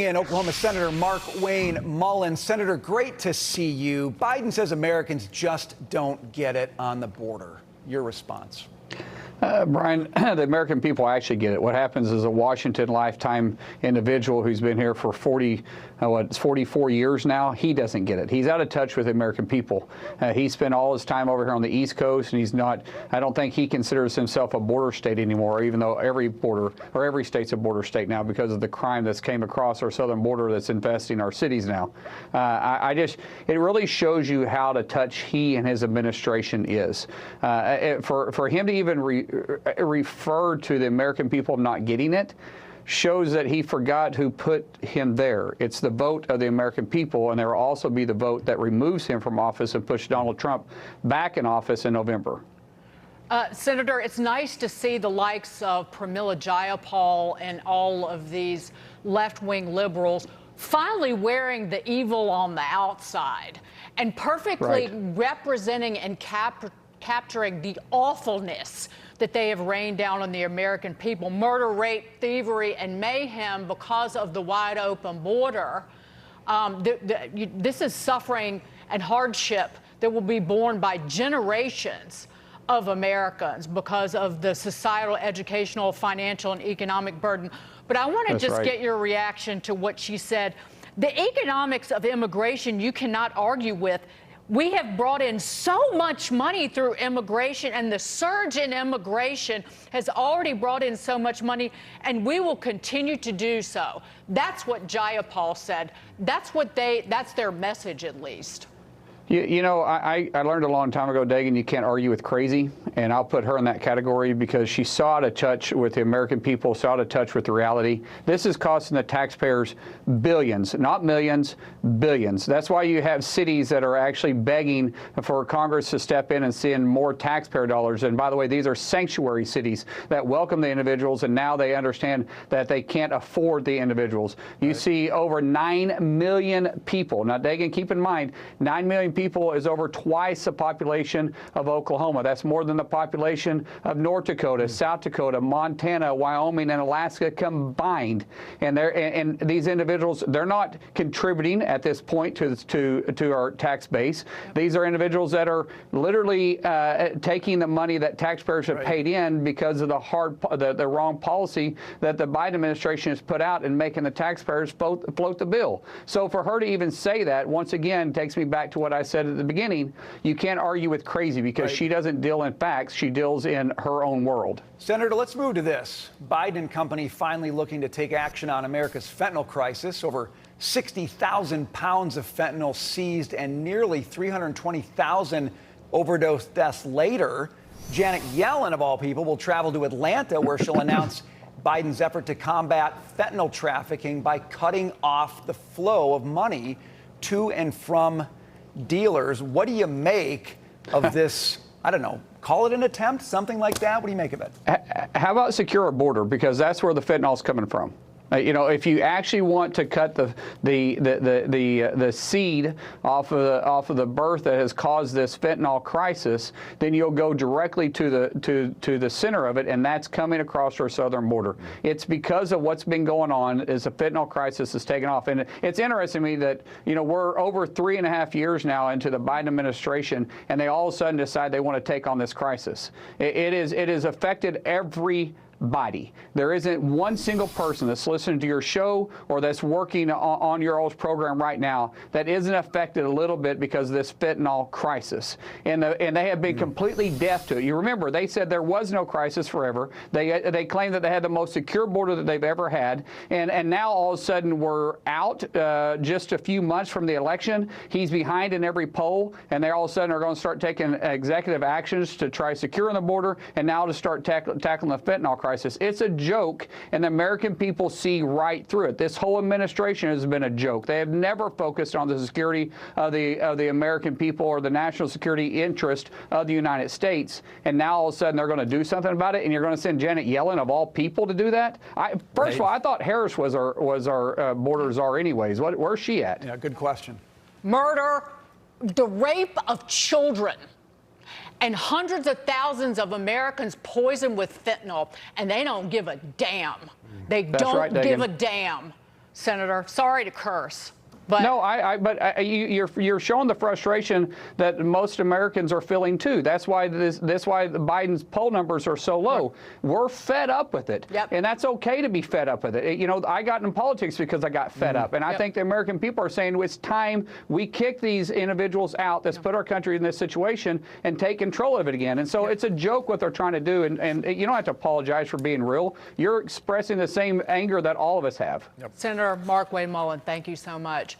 in, Oklahoma Senator Mark Wayne Mullin. Senator, great to see you. Biden says Americans just don't get it on the border. Your response? Brian, the American people actually get it. What happens is a Washington lifetime individual who's been here for 44 years now, he doesn't get it. He's out of touch with the American people. He spent all his time over here on the East Coast, and he's not, I don't think he considers himself a border state anymore, even though every border, or every state's a border state now because of the crime that's came across our southern border that's infesting our cities now. It really shows you how to touch he and his administration is. For him to even refer to the American people not getting it shows that he forgot who put him there. It's the vote of the American people, and there will also be the vote that removes him from office and pushes Donald Trump back in office in November. Senator, it's nice to see the likes of Pramila Jayapal and all of these left-wing liberals finally wearing the evil on the outside and perfectly representing and capturing the awfulness that they have rained down on the American people. Murder, rape, thievery, and mayhem because of the wide open border. This is suffering and hardship that will be borne by generations of Americans because of the societal, educational, financial, and economic burden. But I want to just get your reaction to what she said. The economics of immigration you cannot argue with. We have brought in so much money through immigration, and the surge in immigration has already brought in so much money, and we will continue to do so. That's what Jayapal said. That's their message, at least. You know, I learned a long time ago, Dagan, you can't argue with crazy, and I'll put her in that category because she saw out of touch with the American people, saw out of touch with the reality. This is costing the taxpayers billions, not millions, billions. That's why you have cities that are actually begging for Congress to step in and send more taxpayer dollars. And by the way, these are sanctuary cities that welcome the individuals, and now they understand that they can't afford the individuals. You see over 9 million people. Now, Dagan, keep in mind, 9 million people is over twice the population of Oklahoma. That's more than the population of North Dakota, South Dakota, Montana, Wyoming, and Alaska combined. And these individuals, they're not contributing at this point to our tax base. These are individuals that are literally taking the money that taxpayers have paid in because of the wrong policy that the Biden administration has put out and making the taxpayers float the bill. So for her to even say that, once again, takes me back to what I said at the beginning. You can't argue with crazy because she doesn't deal in facts. She deals in her own world. Senator, let's move to this. Biden company finally looking to take action on America's fentanyl crisis. Over 60,000 pounds of fentanyl seized and nearly 320,000 overdose deaths later. Janet Yellen, of all people, will travel to Atlanta where she'll announce Biden's effort to combat fentanyl trafficking by cutting off the flow of money to and from dealers. What do you make of this? I don't know, call it an attempt, something like that? What do you make of it? How about secure a border? Because that's where the fentanyl is coming from. You know, if you actually want to cut the seed off of the birth that has caused this fentanyl crisis, then you'll go directly to the center of it, and that's coming across our southern border. It's because of what's been going on is the fentanyl crisis has taken off, and it's interesting to me that we're over 3.5 years now into the Biden administration, and they all of a sudden decide they want to take on this crisis. It has affected everybody. There isn't one single person that's listening to your show or that's working on your old program right now that isn't affected a little bit because of this fentanyl crisis. And they have been completely deaf to it. You remember, they said there was no crisis forever. They claimed that they had the most secure border that they've ever had. And now all of a sudden we're out just a few months from the election. He's behind in every poll, and they all of a sudden are going to start taking executive actions to try securing the border and now to start tackling the fentanyl crisis. It's a joke, and the American people see right through it. This whole administration has been a joke. They have never focused on the security of the American people or the national security interest of the United States. And now all of a sudden they're going to do something about it, and you're going to send Janet Yellen of all people to do that? First of all, I thought Harris was our border czar anyways. Where's she at? Yeah, good question. Murder, the rape of children. And hundreds of thousands of Americans poisoned with fentanyl, and they don't give a damn. They don't give a damn. Senator. Sorry to curse. But no, you're showing the frustration that most Americans are feeling too. That's why why Biden's poll numbers are so low. We're fed up with it, and that's okay to be fed up with it. You know, I got in politics because I got fed up, and I think the American people are saying it's time we kick these individuals out that's put our country in this situation and take control of it again. And so it's a joke what they're trying to do, and you don't have to apologize for being real. You're expressing the same anger that all of us have. Senator Mark Wade Mullin, thank you so much.